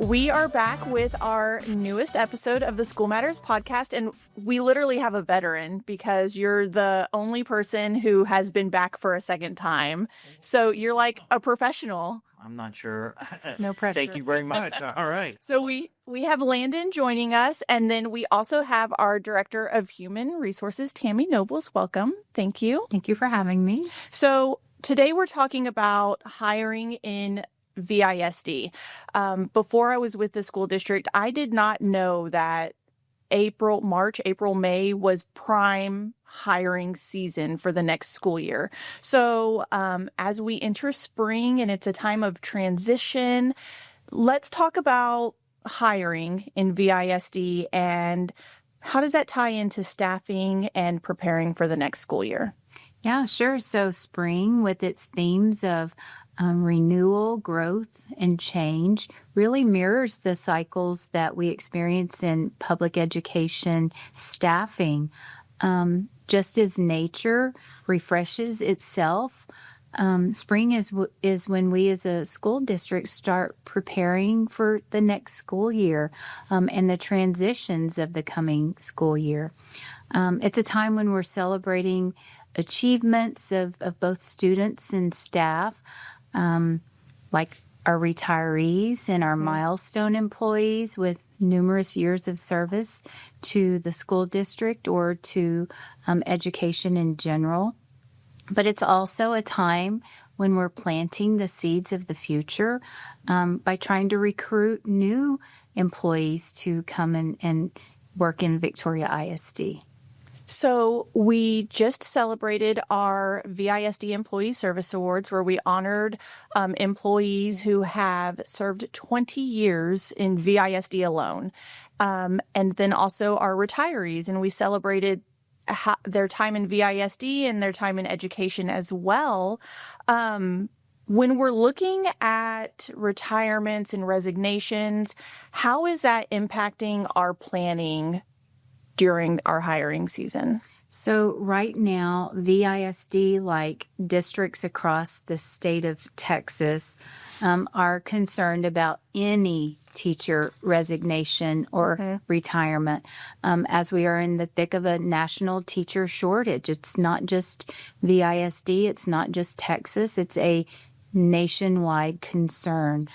we are back with our newest episode of the School Matters podcast, and we literally have a veteran because you're the only person who has been back for a second time. So you're like a professional. I'm not sure. No pressure. Thank you very much. All right. So we have Landon joining us, and then we also have our Director of Human Resources, Tammy Nobles. Welcome. Thank you. Thank you for having me. So today we're talking about hiring in VISD. Before I was with the school district, I did not know that April, May was prime hiring season for the next school year. So as we enter spring and it's a time of transition, let's talk about hiring in VISD and how does that tie into staffing and preparing for the next school year? Yeah, sure. So spring, with its themes of renewal, growth, and change, really mirrors the cycles that we experience in public education staffing. Just as nature refreshes itself, spring is when we as a school district start preparing for the next school year and the transitions of the coming school year. It's a time when we're celebrating achievements of both students and staff, like our retirees and our milestone employees with numerous years of service to the school district or to education in general. But it's also a time when we're planting the seeds of the future by trying to recruit new employees to come and work in Victoria ISD. So we just celebrated our VISD Employee Service Awards where we honored employees who have served 20 years in VISD alone. And then also our retirees, and we celebrated their time in VISD and their time in education as well. When we're looking at retirements and resignations, how is that impacting our planning during our hiring season? So right now, VISD, like districts across the state of Texas, are concerned about any teacher resignation or retirement, as we are in the thick of a national teacher shortage. It's not just VISD, it's not just Texas, it's a nationwide concern.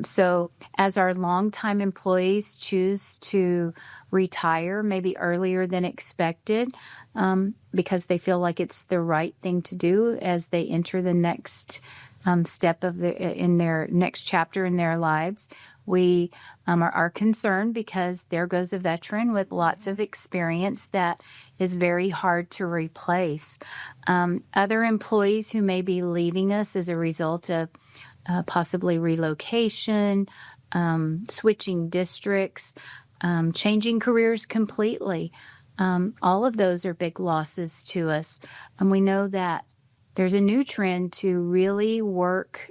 So as our longtime employees choose to retire, maybe earlier than expected, because they feel like it's the right thing to do as they enter the next step in their next chapter in their lives, we are concerned because there goes a veteran with lots of experience that is very hard to replace. Other employees who may be leaving us as a result of possibly relocation, switching districts, changing careers completely. All of those are big losses to us. And we know that there's a new trend to really work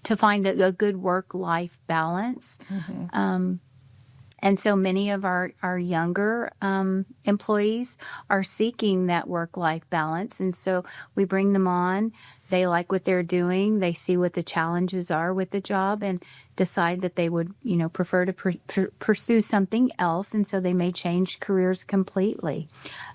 to find a good work-life balance. And so many of our younger employees are seeking that work-life balance. And so we bring them on. They like what they're doing. They see what the challenges are with the job and decide that they would, prefer to pursue something else. And so they may change careers completely.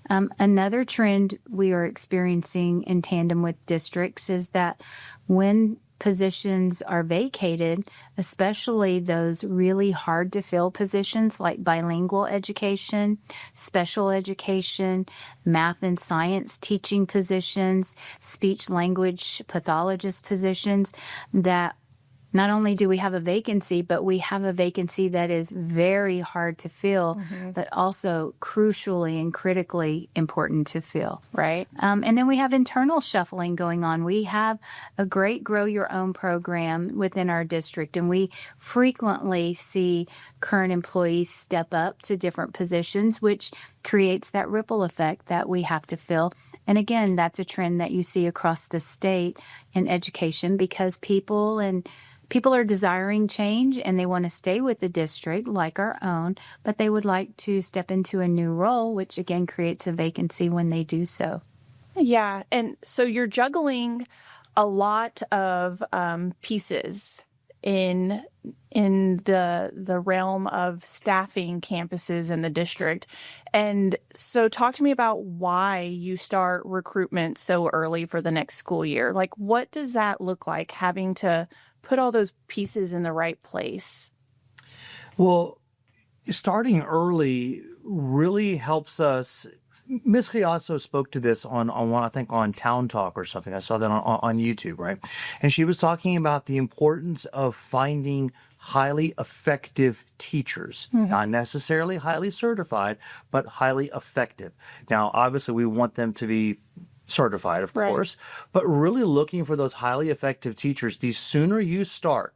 Another trend we are experiencing in tandem with districts is that when positions are vacated, especially those really hard to fill positions like bilingual education, special education, math and science teaching positions, speech language pathologist positions, that not only do we have a vacancy, but we have a vacancy that is very hard to fill, but also crucially and critically important to fill. Right. And then we have internal shuffling going on. We have a great Grow Your Own program within our district, and we frequently see current employees step up to different positions, which creates that ripple effect that we have to fill. And again, that's a trend that you see across the state in education because people are desiring change and they want to stay with the district like our own, but they would like to step into a new role, which again creates a vacancy when they do so. Yeah. And so you're juggling a lot of pieces in the realm of staffing campuses in the district. And so talk to me about why you start recruitment so early for the next school year. Like, what does that look like, having to put all those pieces in the right place? Well, starting early really helps us. Ms. Chiazzo spoke to this on one, I think on Town Talk or something. I saw that on YouTube, right? And she was talking about the importance of finding highly effective teachers, not necessarily highly certified, but highly effective. Now, obviously, we want them to be certified, of course, but really looking for those highly effective teachers. The sooner you start,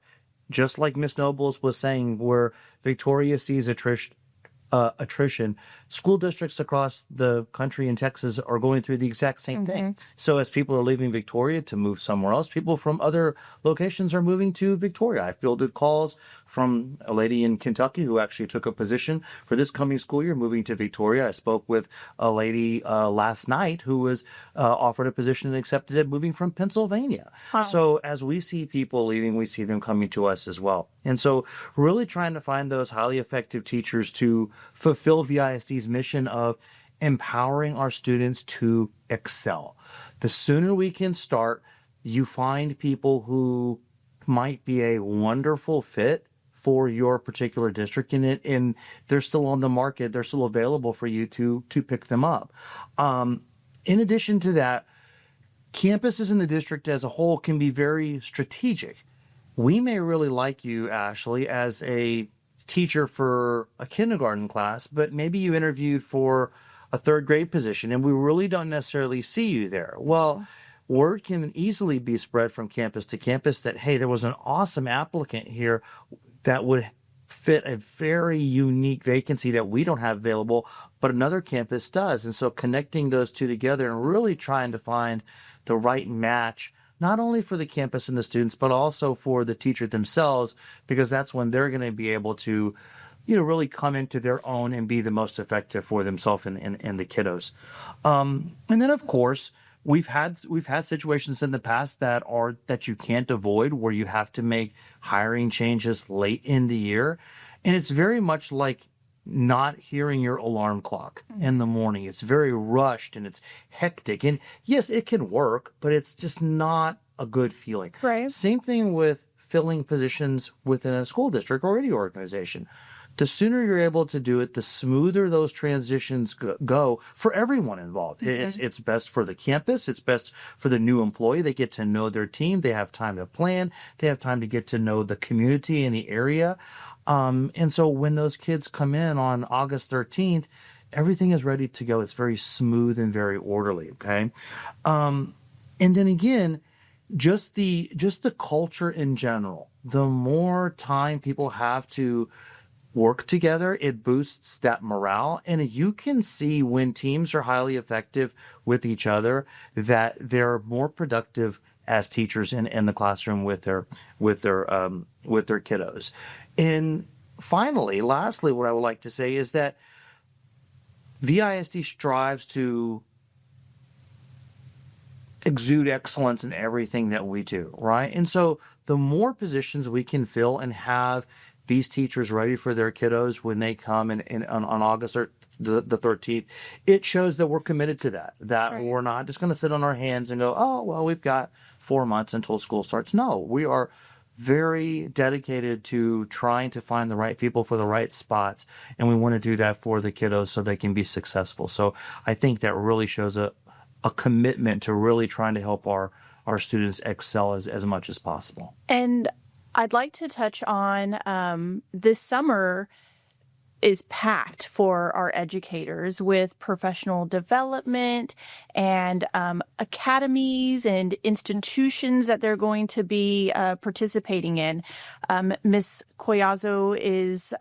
just like Miss Nobles was saying, where Victoria sees attrition, school districts across the country in Texas are going through the exact same thing. So as people are leaving Victoria to move somewhere else, people from other locations are moving to Victoria. I fielded calls from a lady in Kentucky who actually took a position for this coming school year, moving to Victoria. I spoke with a lady last night who was offered a position and accepted it, moving from Pennsylvania. Wow. So as we see people leaving, we see them coming to us as well. And so really trying to find those highly effective teachers to fulfill VISD's mission of empowering our students to excel. The sooner we can start, you find people who might be a wonderful fit for your particular district and they're still on the market, they're still available for you to pick them up. In addition to that, campuses in the district as a whole can be very strategic. We may really like you, Ashley, as a teacher for a kindergarten class, but maybe you interviewed for a third grade position and we really don't necessarily see you there. Well, word can easily be spread from campus to campus that, hey, there was an awesome applicant here that would fit a very unique vacancy that we don't have available, but another campus does. And so connecting those two together and really trying to find the right match, not only for the campus and the students, but also for the teacher themselves, because that's when they're going to be able to, really come into their own and be the most effective for themselves and the kiddos. And then, of course, we've had situations in the past that you can't avoid, where you have to make hiring changes late in the year, and it's very much like not hearing your alarm clock in the morning. It's very rushed and it's hectic. And yes, it can work, but it's just not a good feeling. Right. Same thing with filling positions within a school district or any organization. The sooner you're able to do it, the smoother those transitions go for everyone involved. It's best for the campus. It's best for the new employee. They get to know their team. They have time to plan. They have time to get to know the community and the area. And so when those kids come in on August 13th, everything is ready to go. It's very smooth and very orderly. Okay. And then again, just the culture in general, the more time people have to work together, it boosts that morale. And you can see when teams are highly effective with each other, that they're more productive as teachers in the classroom with their kiddos. And finally, lastly, what I would like to say is that VISD strives to exude excellence in everything that we do, right? And so the more positions we can fill and have these teachers ready for their kiddos when they come on August or the 13th, it shows that we're committed to that right. We're not just going to sit on our hands and go, oh, well, we've got 4 months until school starts. No, we are very dedicated to trying to find the right people for the right spots. And we want to do that for the kiddos so they can be successful. So I think that really shows a commitment to really trying to help our students excel as much as possible. And I'd like to touch on this summer is packed for our educators with professional development and academies and institutions that they're going to be participating in. Ms. Collazo is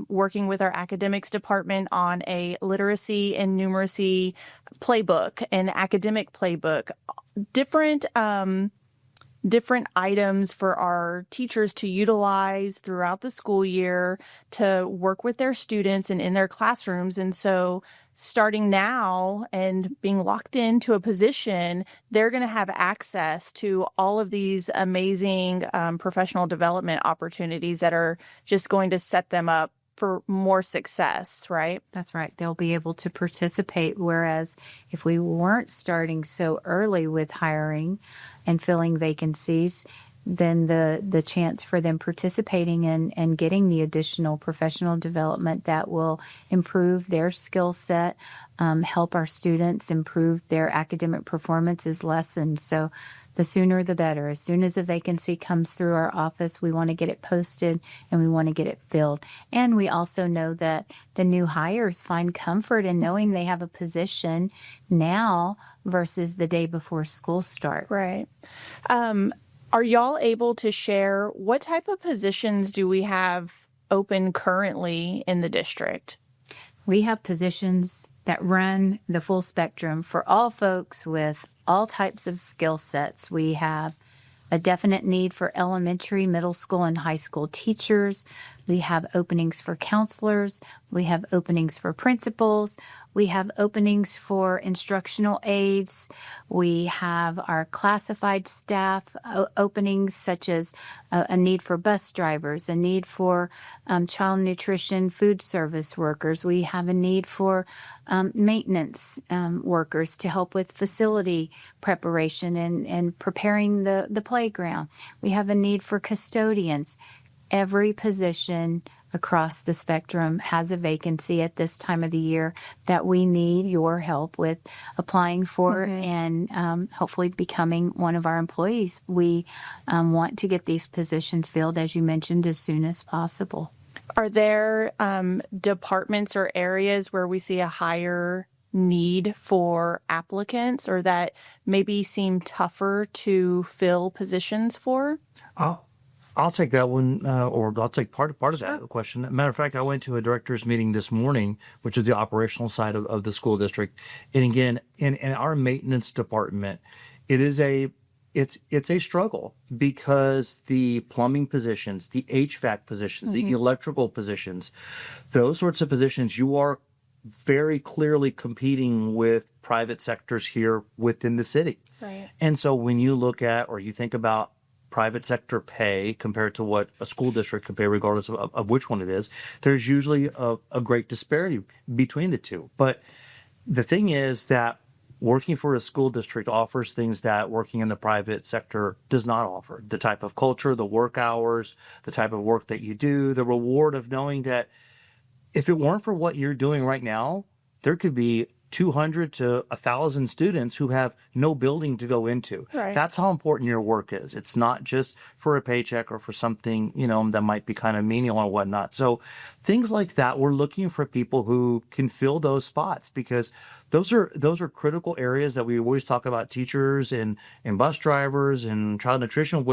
working with our academics department on a literacy and numeracy playbook, an academic playbook, different different items for our teachers to utilize throughout the school year to work with their students and in their classrooms. And so starting now and being locked into a position, they're going to have access to all of these amazing professional development opportunities that are just going to set them up for more success, right? That's right. They'll be able to participate. Whereas if we weren't starting so early with hiring and filling vacancies, then the chance for them participating and getting the additional professional development that will improve their skill set, help our students improve their academic performance is lessened. So the sooner the better. As soon as a vacancy comes through our office, we want to get it posted and we want to get it filled. And we also know that the new hires find comfort in knowing they have a position now versus the day before school starts. Right. Are y'all able to share what type of positions do we have open currently in the district? We have positions that run the full spectrum for all folks with all types of skill sets. We have a definite need for elementary, middle school, and high school teachers. We have openings for counselors. We have openings for principals. We have openings for instructional aides. We have our classified staff openings, such as a need for bus drivers, a need for child nutrition food service workers. We have a need for maintenance workers to help with facility preparation and preparing the playground. We have a need for custodians. Every position across the spectrum has a vacancy at this time of the year that we need your help with applying for and hopefully becoming one of our employees. We want to get these positions filled, as you mentioned, as soon as possible. Are there departments or areas where we see a higher need for applicants or that maybe seem tougher to fill positions for? I'll take that one, or I'll take part of that question. Matter of fact, I went to a director's meeting this morning, which is the operational side of the school district. And again, in our maintenance department, it's a struggle because the plumbing positions, the HVAC positions, the electrical positions, those sorts of positions, you are very clearly competing with private sectors here within the city. Right. And so when you look at or you think about private sector pay compared to what a school district could pay, regardless of which one it is, there's usually a great disparity between the two. But the thing is that working for a school district offers things that working in the private sector does not offer. The type of culture, the work hours, the type of work that you do, the reward of knowing that if it weren't for what you're doing right now, there could be 200 to 1,000 students who have no building to go into. Right. That's how important your work is. It's not just for a paycheck or for something, that might be kind of menial or whatnot. So things like that, we're looking for people who can fill those spots because those are critical areas that we always talk about, teachers and bus drivers and child nutrition,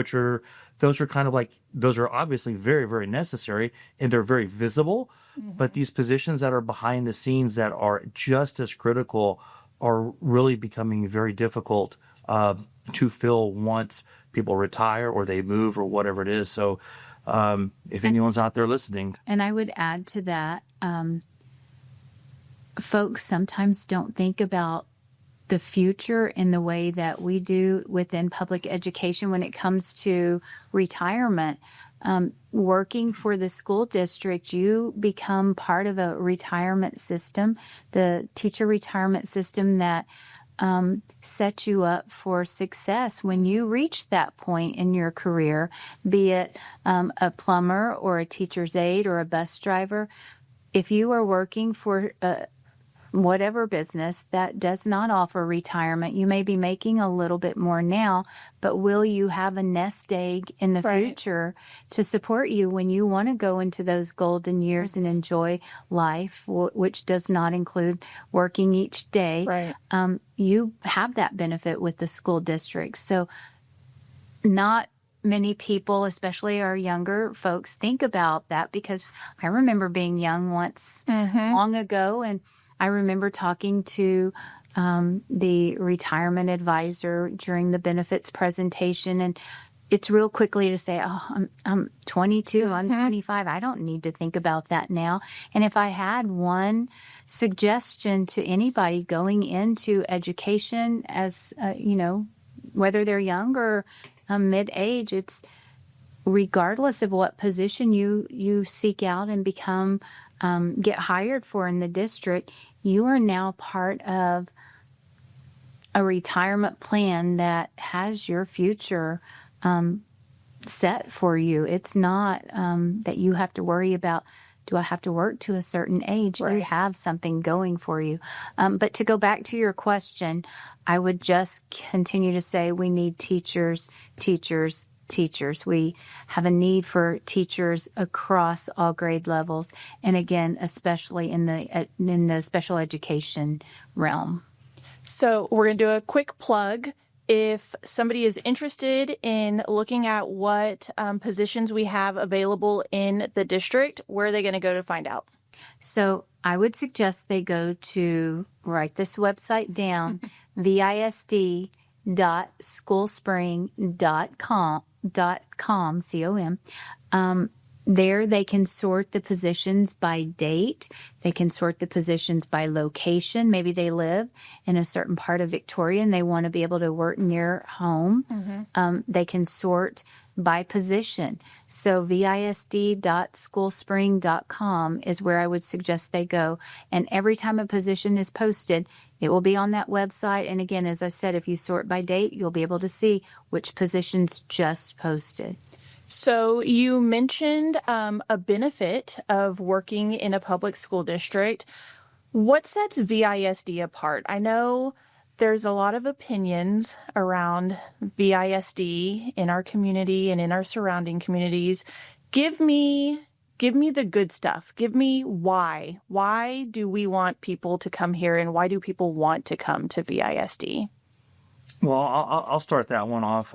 those are obviously very, very necessary and they're very visible. But these positions that are behind the scenes that are just as critical are really becoming very difficult to fill once people retire or they move or whatever it is. So if anyone's out there listening. And I would add to that, folks sometimes don't think about the future in the way that we do within public education when it comes to retirement. Working for the school district, you become part of a retirement system, the teacher retirement system that sets you up for success when you reach that point in your career, be it a plumber or a teacher's aide or a bus driver. If you are working for whatever business that does not offer retirement, you may be making a little bit more now, but will you have a nest egg in the future to support you when you want to go into those golden years and enjoy life, which does not include working each day? Right. You have that benefit with the school district. So not many people, especially our younger folks, think about that because I remember being young once long ago, and I remember talking to the retirement advisor during the benefits presentation. And it's real quickly to say, oh, I'm 22, I'm 25. I don't need to think about that now. And if I had one suggestion to anybody going into education as, whether they're young or mid-age, it's regardless of what position you seek out and become, get hired for in the district, you are now part of a retirement plan that has your future set for you. It's not that you have to worry about, do I have to work to a certain age? Right. You have something going for you. But to go back to your question, I would just continue to say we need teachers. We have a need for teachers across all grade levels, and again, especially in the special education realm. So we're going to do a quick plug. If somebody is interested in looking at what positions we have available in the district, where are they going to go to find out? So I would suggest they go to, write this website down, visd.schoolspring.com, C-O-M. There they can sort the positions by date. They can sort the positions by location. Maybe they live in a certain part of Victoria and they want to be able to work near home. Mm-hmm. They can sort by position. So visd.schoolspring.com is where I would suggest they go. And every time a position is posted, it will be on that website. And again, as I said, if you sort by date, you'll be able to see which positions just posted. So you mentioned a benefit of working in a public school district. What sets VISD apart? I know there's a lot of opinions around VISD in our community and in our surrounding communities. Give me the good stuff. Give me why. Why do we want people to come here, and why do people want to come to VISD? Well, I'll start that one off.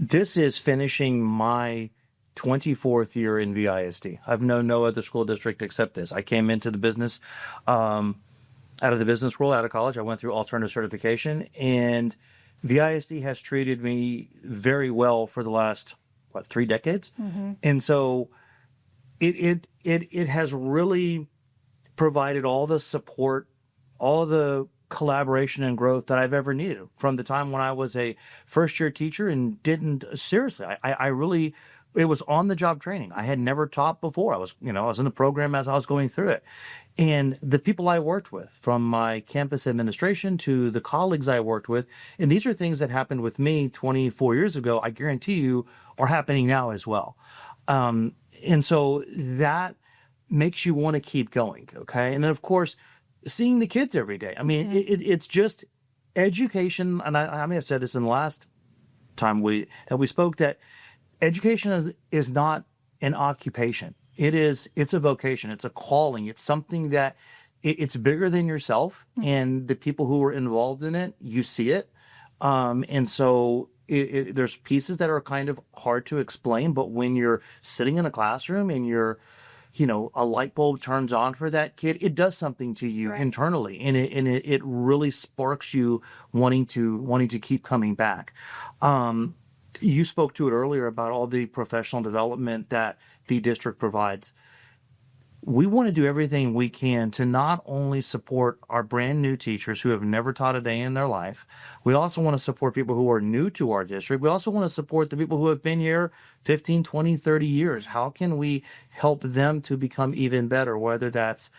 This is finishing my 24th year in VISD. I've known no other school district except this. I came into the business out of the business world, out of college. I went through alternative certification, and VISD has treated me very well for the last, 3 decades? Mm-hmm. And so it has really provided all the support, all the collaboration and growth that I've ever needed from the time when I was a first-year teacher and didn't, seriously, I really, it was on-the-job training. I had never taught before. I was in the program as I was going through it. And the people I worked with, from my campus administration to the colleagues I worked with, and these are things that happened with me 24 years ago, I guarantee you are happening now as well. And so that makes you want to keep going, okay? And then, of course, seeing the kids every day. I mean, it's just education, and I may have said this in the last time we spoke, that education is not an occupation. It's a vocation. It's a calling. It's something that it's bigger than yourself, and the people who are involved in it, you see it. And so there's pieces that are kind of hard to explain, but when you're sitting in a classroom and you're, a light bulb turns on for that kid, it does something to you internally, and it really sparks you wanting to keep coming back. You spoke to it earlier about all the professional development that the district provides. We want to do everything we can to not only support our brand new teachers who have never taught a day in their life. We also want to support people who are new to our district. We also want to support the people who have been here 15, 20, 30 years. How can we help them to become even better? Whether that's,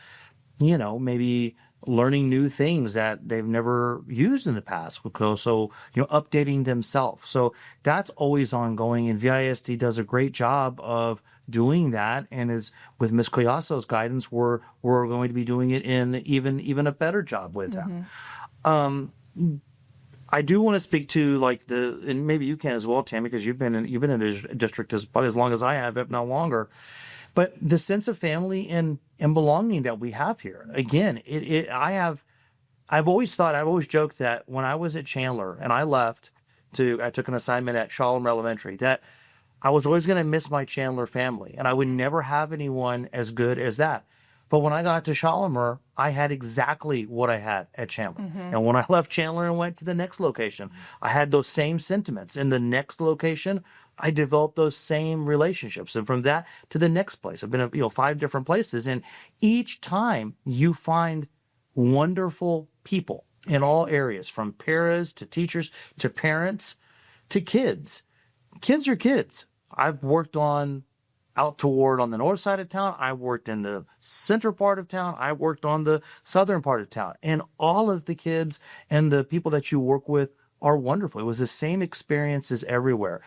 maybe learning new things that they've never used in the past. So, updating themselves. So that's always ongoing. And VISD does a great job of doing that. And is with Ms. Collaso's guidance, we're going to be doing it in even a better job with them. I do want to speak to and maybe you can as well, Tammy, because you've been in this district probably as long as I have, if not longer. But the sense of family and belonging that we have here, again, I've always joked that when I was at Chandler and I took an assignment at Shalom Elementary, that I was always going to miss my Chandler family, and I would never have anyone as good as that. But when I got to Shalimar, I had exactly what I had at Chandler. And when I left Chandler and went to the next location, I had those same sentiments. In the next location, I developed those same relationships. And from that to the next place, I've been at 5 different places. And each time you find wonderful people in all areas, from paras to teachers to parents to kids. Kids are kids. I've worked out toward on the north side of town. I worked in the center part of town. I worked on the southern part of town. And all of the kids and the people that you work with are wonderful. It was the same experiences everywhere.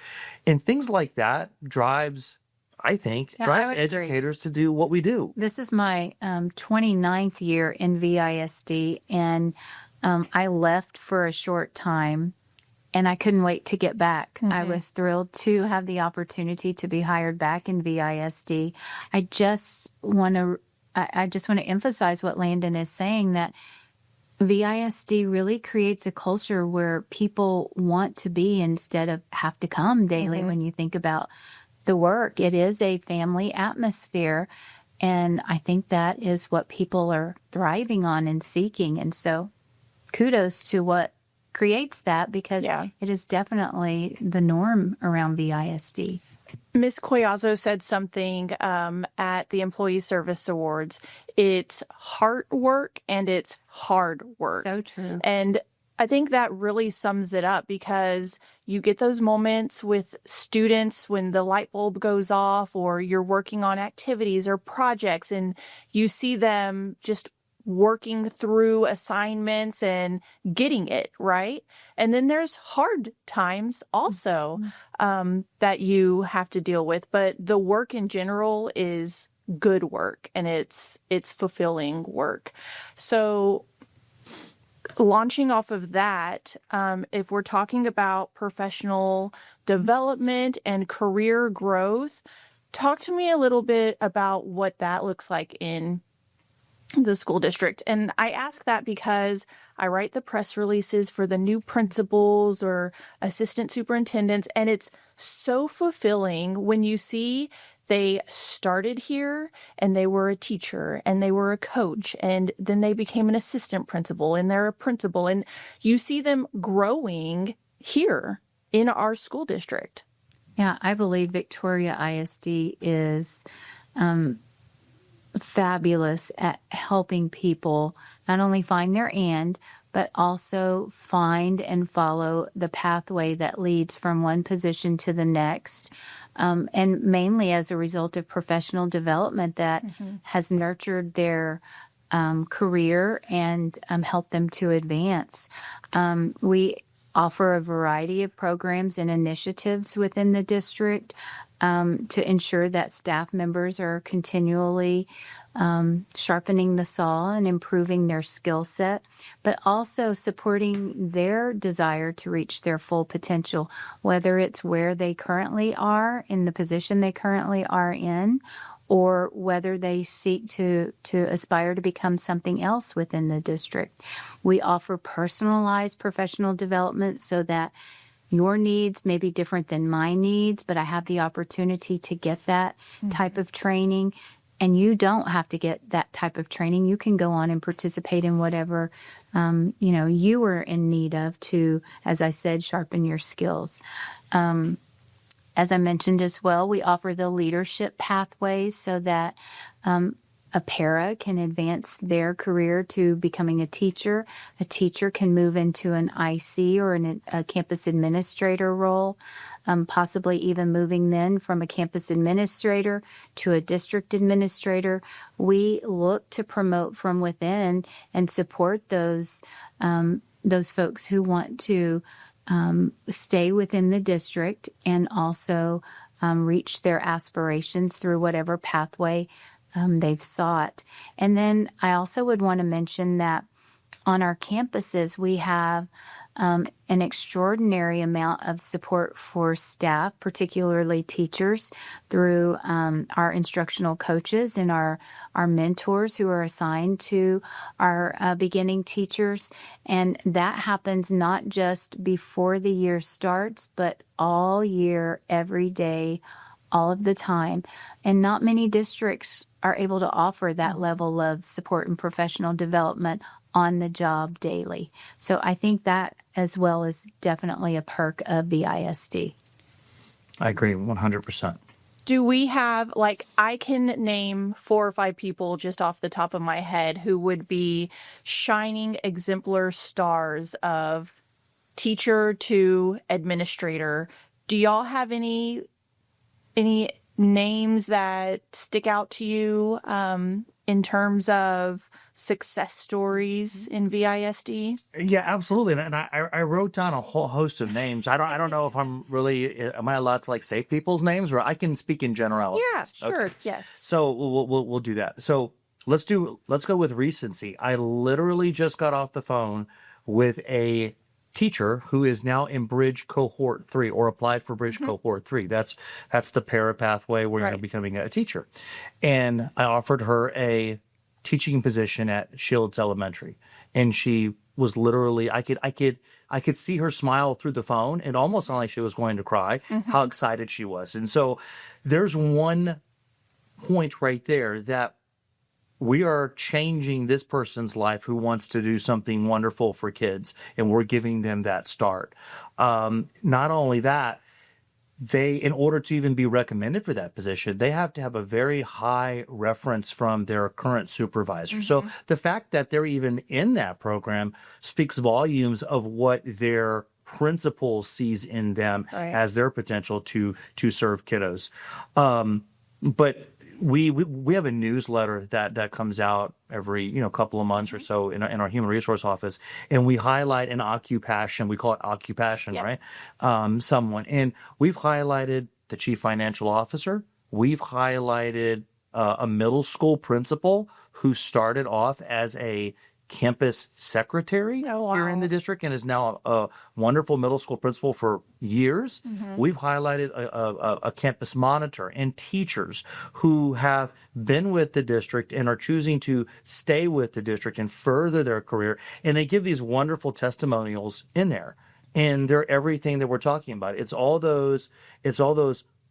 And things like that drives educators to do what we do. This is my 29th year in VISD, and I left for a short time. And I couldn't wait to get back. I was thrilled to have the opportunity to be hired back in VISD. I just want to emphasize what Landon is saying, that VISD really creates a culture where people want to be instead of have to come daily. When you think about the work, it is a family atmosphere. And I think that is what people are thriving on and seeking. And so kudos to what creates that, because it is definitely the norm around VISD. Ms. Collazo said something at the Employee Service Awards. It's heart work and it's hard work. So true. And I think that really sums it up, because you get those moments with students when the light bulb goes off, or you're working on activities or projects and you see them just working through assignments and getting it right. And then there's hard times also that you have to deal with. But the work in general is good work, and it's fulfilling work. So launching off of that, if we're talking about professional development and career growth, talk to me a little bit about what that looks like in the school district. And I ask that because I write the press releases for the new principals or assistant superintendents, and it's so fulfilling when you see they started here and they were a teacher and they were a coach, and then they became an assistant principal and they're a principal, and you see them growing here in our school district. Yeah, I believe Victoria ISD is fabulous at helping people not only find their end, but also find and follow the pathway that leads from one position to the next. And mainly as a result of professional development that has nurtured their career and helped them to advance. We offer a variety of programs and initiatives within the district to ensure that staff members are continually sharpening the saw and improving their skill set, but also supporting their desire to reach their full potential, whether it's where they currently are in the position they currently are in, or whether they seek to aspire to become something else within the district. We offer personalized professional development so that your needs may be different than my needs, but I have the opportunity to get that type of training. And you don't have to get that type of training. You can go on and participate in whatever, you are in need of to, as I said, sharpen your skills. As I mentioned as well, we offer the leadership pathways so that a para can advance their career to becoming a teacher. A teacher can move into an IC or a campus administrator role, possibly even moving then from a campus administrator to a district administrator. We look to promote from within and support those folks who want to stay within the district and also reach their aspirations through whatever pathway they've sought. And then I also would want to mention that on our campuses, we have an extraordinary amount of support for staff, particularly teachers, through our instructional coaches and our mentors who are assigned to our beginning teachers. And that happens not just before the year starts, but all year, every day, all of the time. And not many districts are able to offer that level of support and professional development on the job daily. So I think that as well is definitely a perk of the ISD. I agree 100%. Do we have, like, I can name 4 or 5 people just off the top of my head who would be shining exemplar stars of teacher to administrator. Do y'all have any names that stick out to you in terms of success stories in VISD? Yeah, absolutely. And I wrote down a whole host of names. I don't know if am I allowed to like say people's names, or I can speak in generalities? Yeah, sure. Okay. Yes. So we'll do that. So let's go with recency. I literally just got off the phone with a teacher who is now in Bridge Cohort 3 or applied for Bridge Cohort 3. That's the para pathway where you're becoming a teacher. And I offered her a teaching position at Shields Elementary. And she was literally, I could see her smile through the phone. It almost sounded like she was going to cry, how excited she was. And so there's one point right there that we are changing this person's life who wants to do something wonderful for kids, and we're giving them that start. Not only that, in order to even be recommended for that position, they have to have a very high reference from their current supervisor. So the fact that they're even in that program speaks volumes of what their principal sees in them as their potential to serve kiddos. But we have a newsletter that comes out every couple of months or so in our human resource office, and we highlight an occupation. We call it occupation, right? Someone, and we've highlighted the chief financial officer. We've highlighted a middle school principal who started off as a campus secretary here in the district and is now a wonderful middle school principal for years. We've highlighted a campus monitor and teachers who have been with the district and are choosing to stay with the district and further their career. And they give these wonderful testimonials in there. And they're everything that we're talking about. It's all those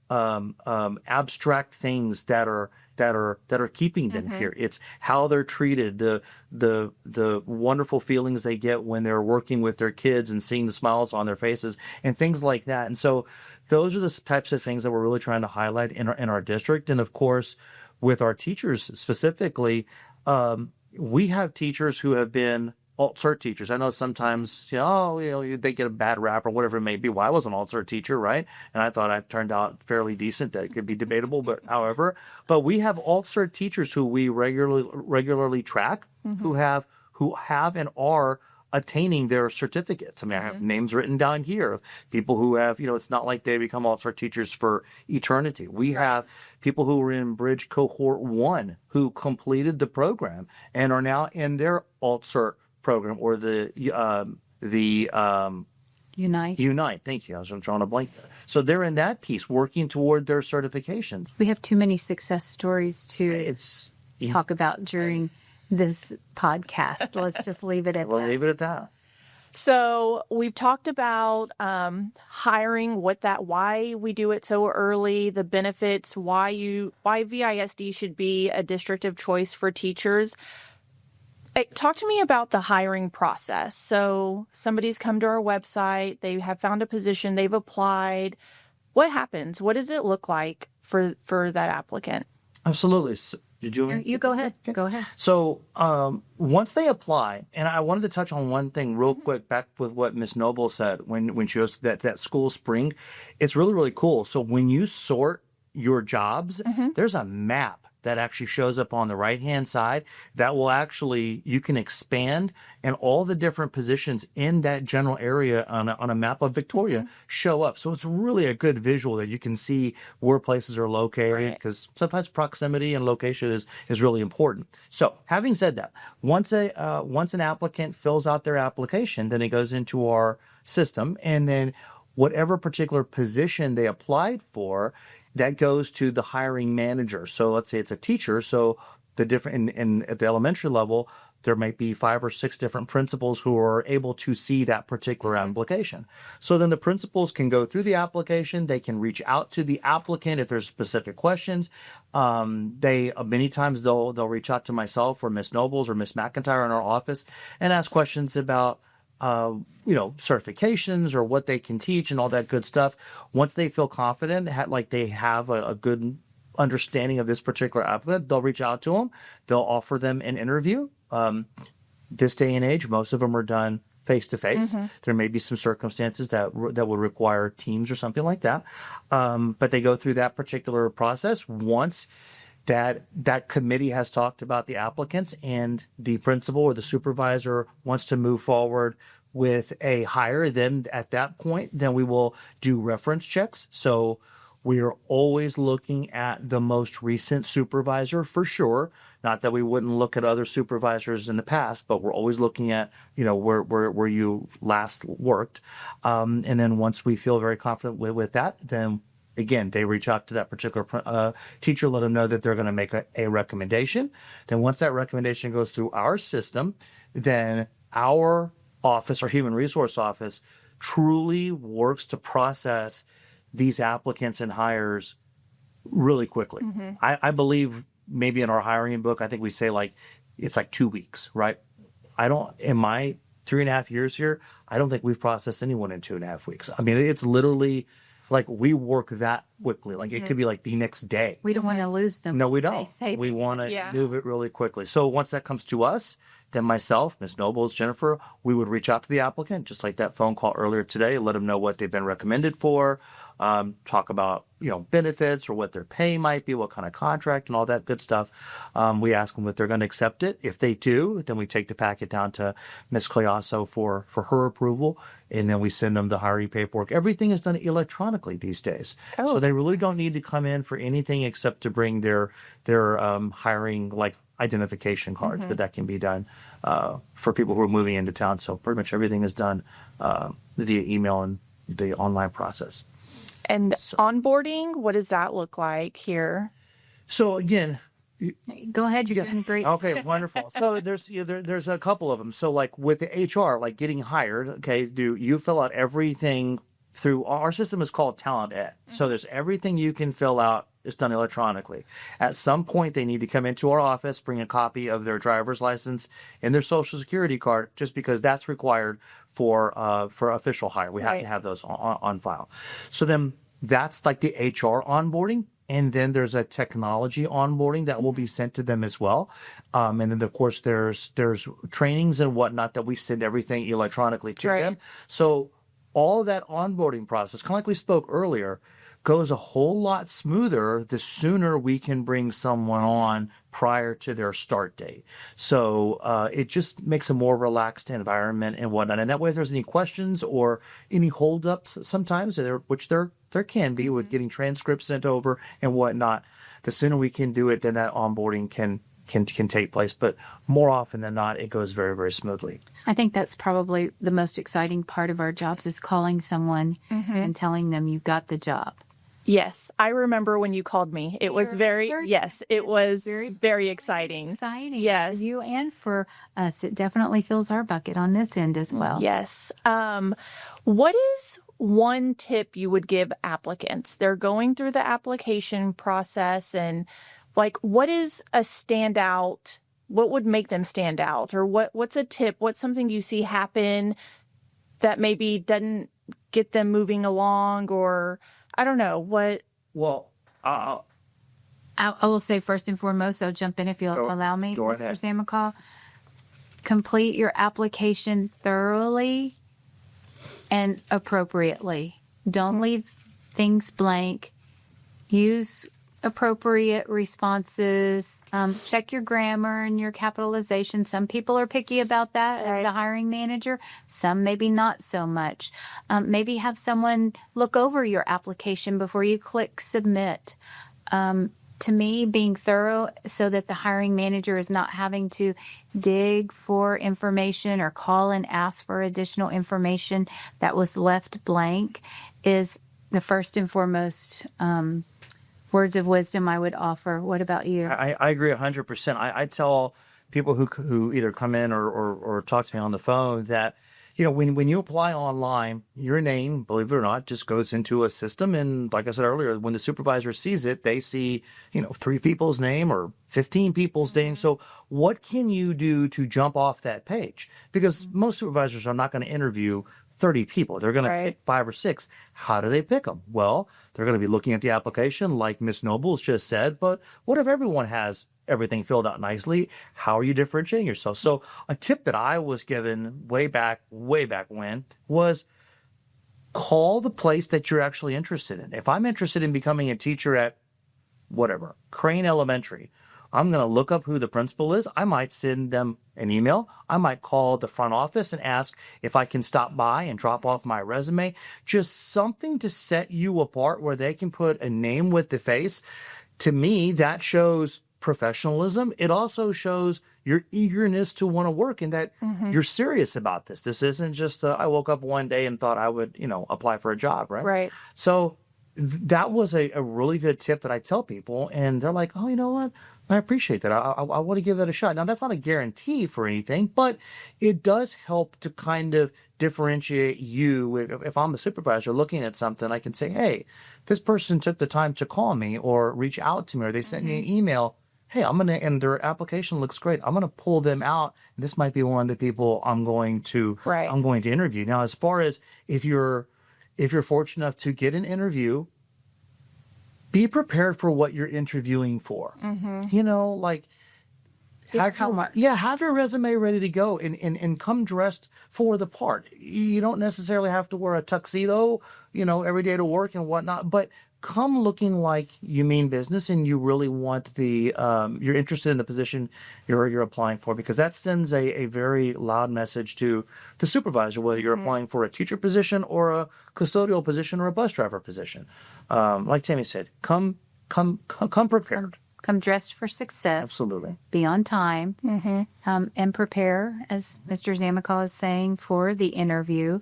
abstract things that are keeping them here. It's how they're treated, the wonderful feelings they get when they're working with their kids and seeing the smiles on their faces and things like that. And so those are the types of things that we're really trying to highlight in our district. And of course, with our teachers specifically, we have teachers who have been alt-cert teachers. I know sometimes, they get a bad rap or whatever it may be. Well, I was an alt-cert teacher, right? And I thought I turned out fairly decent. That could be debatable, but we have alt-cert teachers who we regularly track, who have and are attaining their certificates. I mean, I have names written down here of people who have, it's not like they become alt-cert teachers for eternity. We have people who were in Bridge Cohort 1 who completed the program and are now in their alt-cert program, or the Unite. Thank you. I was drawing a blank there. So they're in that piece, working toward their certification. We have too many success stories to talk about during this podcast. Let's just leave it at that. We'll leave it at that. So we've talked about hiring, why we do it so early, the benefits, why VISD should be a district of choice for teachers. Talk to me about the hiring process. So somebody's come to our website, they have found a position, they've applied. What happens? What does it look like for that applicant? Absolutely. So, did you go ahead. Okay. Go ahead. So once they apply, and I wanted to touch on one thing real quick back with what Ms. Noble said when she was that school spring. It's really, really cool. So when you sort your jobs, there's a map that actually shows up on the right-hand side that will you can expand, and all the different positions in that general area on a map of Victoria show up. So it's really a good visual that you can see where places are located, because sometimes proximity and location is really important. So having said that, once an applicant fills out their application, then it goes into our system, and then whatever particular position they applied for, that goes to the hiring manager. So let's say it's a teacher. So the different at the elementary level, there might be 5 or 6 different principals who are able to see that particular application. So then the principals can go through the application. They can reach out to the applicant if there's specific questions. They many times they'll reach out to myself or Miss Nobles or Miss McIntyre in our office and ask questions about certifications or what they can teach and all that good stuff. Once they feel confident, like they have a good understanding of this particular applicant, they'll reach out to them. They'll offer them an interview. This day and age, most of them are done face to face. There may be some circumstances that would require teams or something like that. But they go through that particular process. Once that committee has talked about the applicants and the principal or the supervisor wants to move forward with a hire, then at that point, then we will do reference checks. So we are always looking at the most recent supervisor for sure. Not that we wouldn't look at other supervisors in the past, but we're always looking at, where you last worked. And then once we feel very confident with that, then again, they reach out to that particular teacher, let them know that they're going to make a recommendation. Then once that recommendation goes through our system, then our office, our human resource office, truly works to process these applicants and hires really quickly. I believe maybe in our hiring book, I think we say it's 2 weeks, right? In my 3.5 years here, I don't think we've processed anyone in 2.5 weeks. I mean, it's literally we work that quickly. It could be the next day. We don't want to lose them. No, we don't. We want to move it really quickly. So once that comes to us, then myself, Ms. Nobles, Jennifer, we would reach out to the applicant, just like that phone call earlier today, let them know what they've been recommended for, talk about, benefits or what their pay might be, what kind of contract and all that good stuff. We ask them if they're going to accept it. If they do, then we take the packet down to Ms. Cleasso for her approval, and then we send them the hiring paperwork. Everything is done electronically these days. So they really don't need to come in for anything except to bring their hiring identification cards, but that can be done for people who are moving into town. So pretty much everything is done via email and the online process. And onboarding, what does that look like here? So again, go ahead. You're doing great. Okay, wonderful. So there's a couple of them. So with the HR, getting hired, okay, you fill out everything through our system is called Talent Ed. So there's everything you can fill out. It's done electronically. At some point, they need to come into our office, bring a copy of their driver's license and their social security card, just because that's required for official hire. We have to have those on file. So then that's the HR onboarding. And then there's a technology onboarding that will be sent to them as well. And then, of course, there's trainings and whatnot that we send everything electronically to them. So all of that onboarding process, kind of like we spoke earlier, goes a whole lot smoother the sooner we can bring someone on prior to their start date. So it just makes a more relaxed environment and whatnot. And that way, if there's any questions or any holdups sometimes, which there can be with getting transcripts sent over and whatnot, the sooner we can do it, then that onboarding can take place. But more often than not, it goes very, very smoothly. I think that's probably the most exciting part of our jobs is calling someone and telling them you've got the job. Yes, I remember when you called me. It was very very exciting. Exciting. Yes. For you and for us. It definitely fills our bucket on this end as well. Yes. What is one tip you would give applicants? They're going through the application process, and what is a standout? What would make them stand out? Or what's a tip? What's something you see happen that maybe doesn't get them moving along, or I don't know what. Well, I will say first and foremost, I'll jump in if you'll allow me, Mr. Sam McCall. Complete your application thoroughly and appropriately. Don't leave things blank. Use appropriate responses. Check your grammar and your capitalization. Some people are picky about that as the hiring manager. Some maybe not so much. Maybe have someone look over your application before you click submit. To me, being thorough so that the hiring manager is not having to dig for information or call and ask for additional information that was left blank is the first and foremost words of wisdom I would offer. What about you? I agree 100%. I tell people who either come in or talk to me on the phone that, when you apply online, your name, believe it or not, just goes into a system. And like I said earlier, when the supervisor sees it, they see, 3 people's name or 15 people's name. So what can you do to jump off that page? Because most supervisors are not going to interview 30 people. They're going to pick 5 or 6. How do they pick them? Well, they're going to be looking at the application like Miss Nobles just said, but what if everyone has everything filled out nicely? How are you differentiating yourself? So a tip that I was given way back when was call the place that you're actually interested in. If I'm interested in becoming a teacher at whatever, Crane Elementary, I'm going to look up who the principal is. I might send them an email. I might call the front office and ask if I can stop by and drop off my resume. Just something to set you apart where they can put a name with the face. To me, that shows professionalism. It also shows your eagerness to want to work and that you're serious about this. This isn't just I woke up one day and thought I would, apply for a job, right? Right. So that was a really good tip that I tell people, and they're like, oh, you know what? I appreciate that. I want to give that a shot. Now, that's not a guarantee for anything, but it does help to kind of differentiate you. If I'm a supervisor looking at something, I can say, hey, this person took the time to call me or reach out to me, or they sent me an email. Hey, and their application looks great. I'm going to pull them out. This might be one of the people I'm going to interview. Now, as far as if you're fortunate enough to get an interview, be prepared for what you're interviewing for. Have your resume ready to go and come dressed for the part. You don't necessarily have to wear a tuxedo, every day to work and whatnot, but come looking like you mean business and you really want you're interested in the position you're applying for, because that sends a very loud message to the supervisor, whether you're applying for a teacher position or a custodial position or a bus driver position. Like Tammy said, come prepared. Come dressed for success. Absolutely. Be on time and prepare, as Mr. Zamikal is saying, for the interview.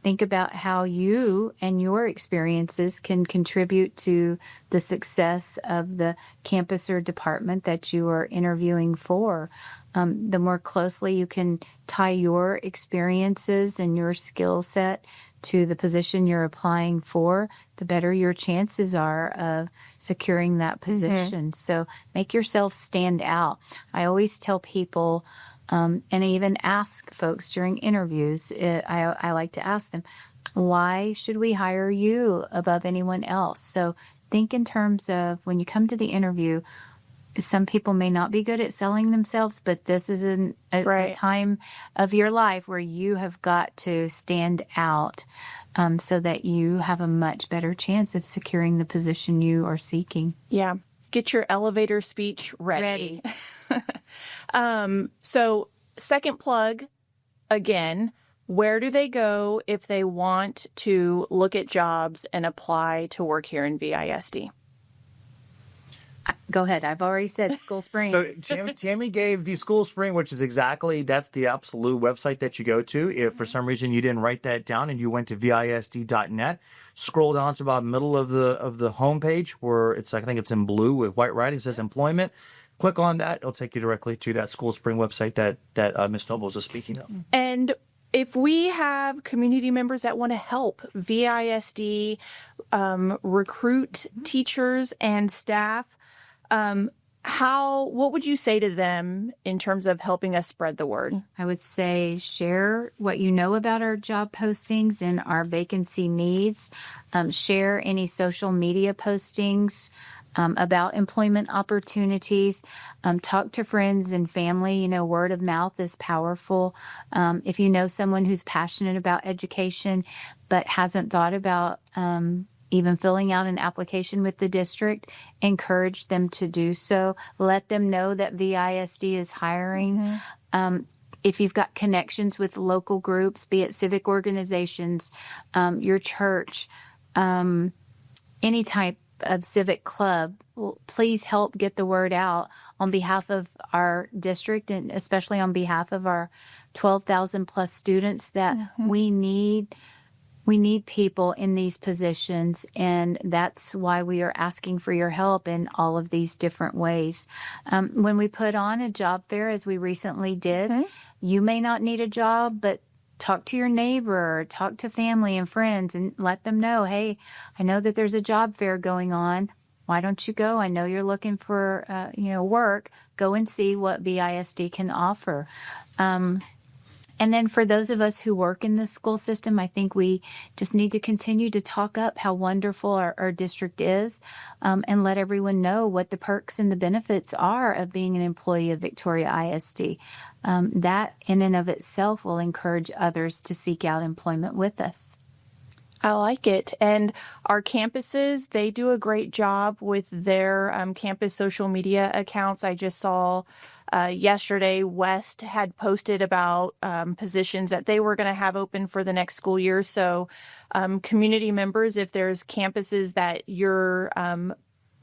Think about how you and your experiences can contribute to the success of the campus or department that you are interviewing for. The more closely you can tie your experiences and your skill set to the position you're applying for, the better your chances are of securing that position. So make yourself stand out. I always tell people, and I even ask folks during interviews, I like to ask them, why should we hire you above anyone else? So think in terms of when you come to the interview, some people may not be good at selling themselves, but this is a time of your life where you have got to stand out so that you have a much better chance of securing the position you are seeking. Yeah. Get your elevator speech ready. So second plug, again, where do they go if they want to look at jobs and apply to work here in VISD? Go ahead. I've already said School Spring. So Tammy gave the School Spring, which is that's the absolute website that you go to. If for some reason you didn't write that down and you went to VISD.net, scroll down to about middle of the homepage where I think it's in blue with white writing. It says employment. Click on that. It'll take you directly to that School Spring website that Ms. Nobles is speaking of. And if we have community members that want to help VISD recruit teachers and staff, what would you say to them in terms of helping us spread the word? I would say share what you know about our job postings and our vacancy needs. Share any social media postings about employment opportunities. Talk to friends and family. Word of mouth is powerful. If you know someone who's passionate about education but hasn't thought about even filling out an application with the district, encourage them to do so. Let them know that VISD is hiring. If you've got connections with local groups, be it civic organizations, your church, any type of civic club, please help get the word out on behalf of our district and especially on behalf of our 12,000 plus students that we need We need people in these positions, and that's why we are asking for your help in all of these different ways. When we put on a job fair, as we recently did, you may not need a job, but talk to your neighbor, talk to family and friends, and let them know, hey, I know that there's a job fair going on. Why don't you go? I know you're looking for work. Go and see what VISD can offer. And then for those of us who work in the school system, I think we just need to continue to talk up how wonderful our district is, and let everyone know what the perks and the benefits are of being an employee of Victoria ISD. That in and of itself will encourage others to seek out employment with us. I like it. And our campuses, they do a great job with their campus social media accounts. I just saw yesterday West had posted about positions that they were going to have open for the next school year. So community members, if there's campuses that you're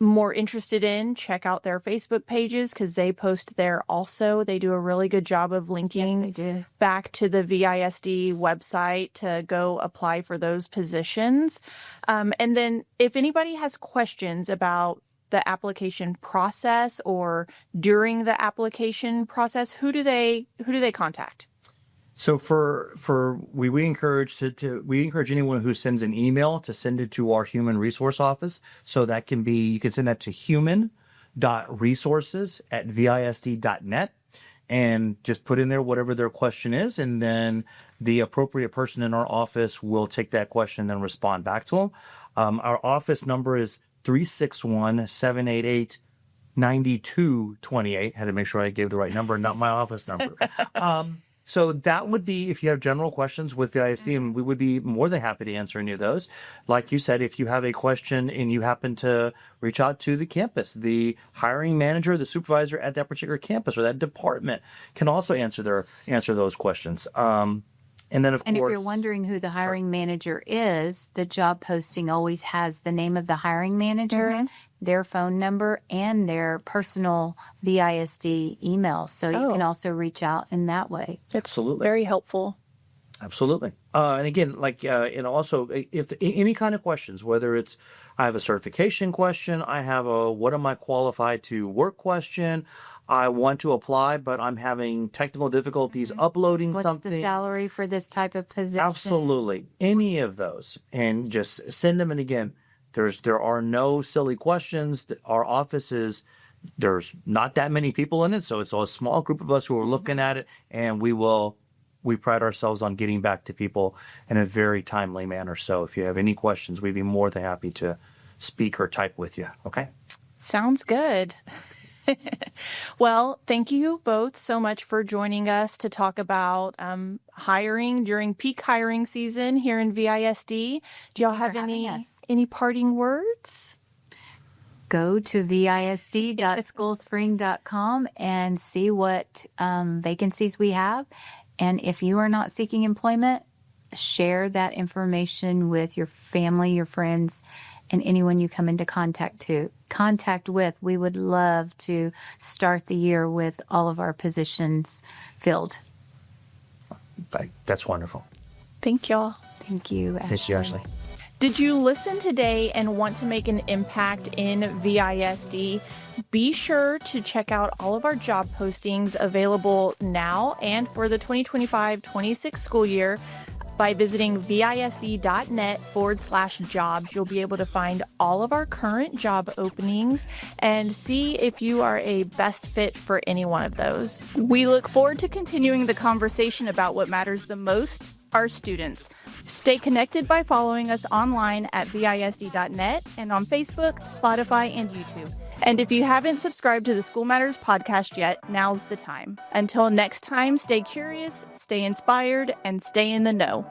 more interested in, check out their Facebook pages because they post there also. They do a really good job of linking back to the VISD website to go apply for those positions. And then if anybody has questions about the application process or during the application process, who do they contact? So we encourage anyone who sends an email to send it to our human resource office. So that can be, you can send that to human.resources@visd.net and just put in there whatever their question is. And then the appropriate person in our office will take that question and then respond back to them. Our office number is 361-788-9228. Had to make sure I gave the right number, not my office number. So that would be if you have general questions with the ISD, and we would be more than happy to answer any of those. Like you said, if you have a question and you happen to reach out to the campus, the hiring manager, the supervisor at that particular campus or that department can also answer those questions. And then, of course, if you're wondering who the hiring manager is, the job posting always has the name of the hiring manager, their phone number, and their personal VISD email. So you can also reach out in that way. Absolutely. Very helpful. Absolutely. And again, and also if any kind of questions, whether it's I have a certification question, I have a what am I qualified to work question, I want to apply, but I'm having technical difficulties uploading something. What's the salary for this type of position? Absolutely. Any of those. And just send them. And again, there are no silly questions. Our office there's not that many people in it. So it's a small group of us who are looking at it, and we pride ourselves on getting back to people in a very timely manner. So if you have any questions, we'd be more than happy to speak or type with you. Okay? Sounds good. Well, thank you both so much for joining us to talk about hiring during peak hiring season here in VISD. Do y'all have any parting words? Go to visd.schoolspring.com and see what vacancies we have. And if you are not seeking employment, share that information with your family, your friends, and anyone you come into contact with. We would love to start the year with all of our positions filled. That's wonderful. Thank y'all. Thank you, Ashley. Thank you, Ashley. Did you listen today and want to make an impact in VISD? Be sure to check out all of our job postings available now and for the 2025-26 school year by visiting visd.net/jobs. You'll be able to find all of our current job openings and see if you are a best fit for any one of those. We look forward to continuing the conversation about what matters the most, our students. Stay connected by following us online at visd.net and on Facebook, Spotify, and YouTube. And if you haven't subscribed to the School Matters podcast yet, now's the time. Until next time, stay curious, stay inspired, and stay in the know.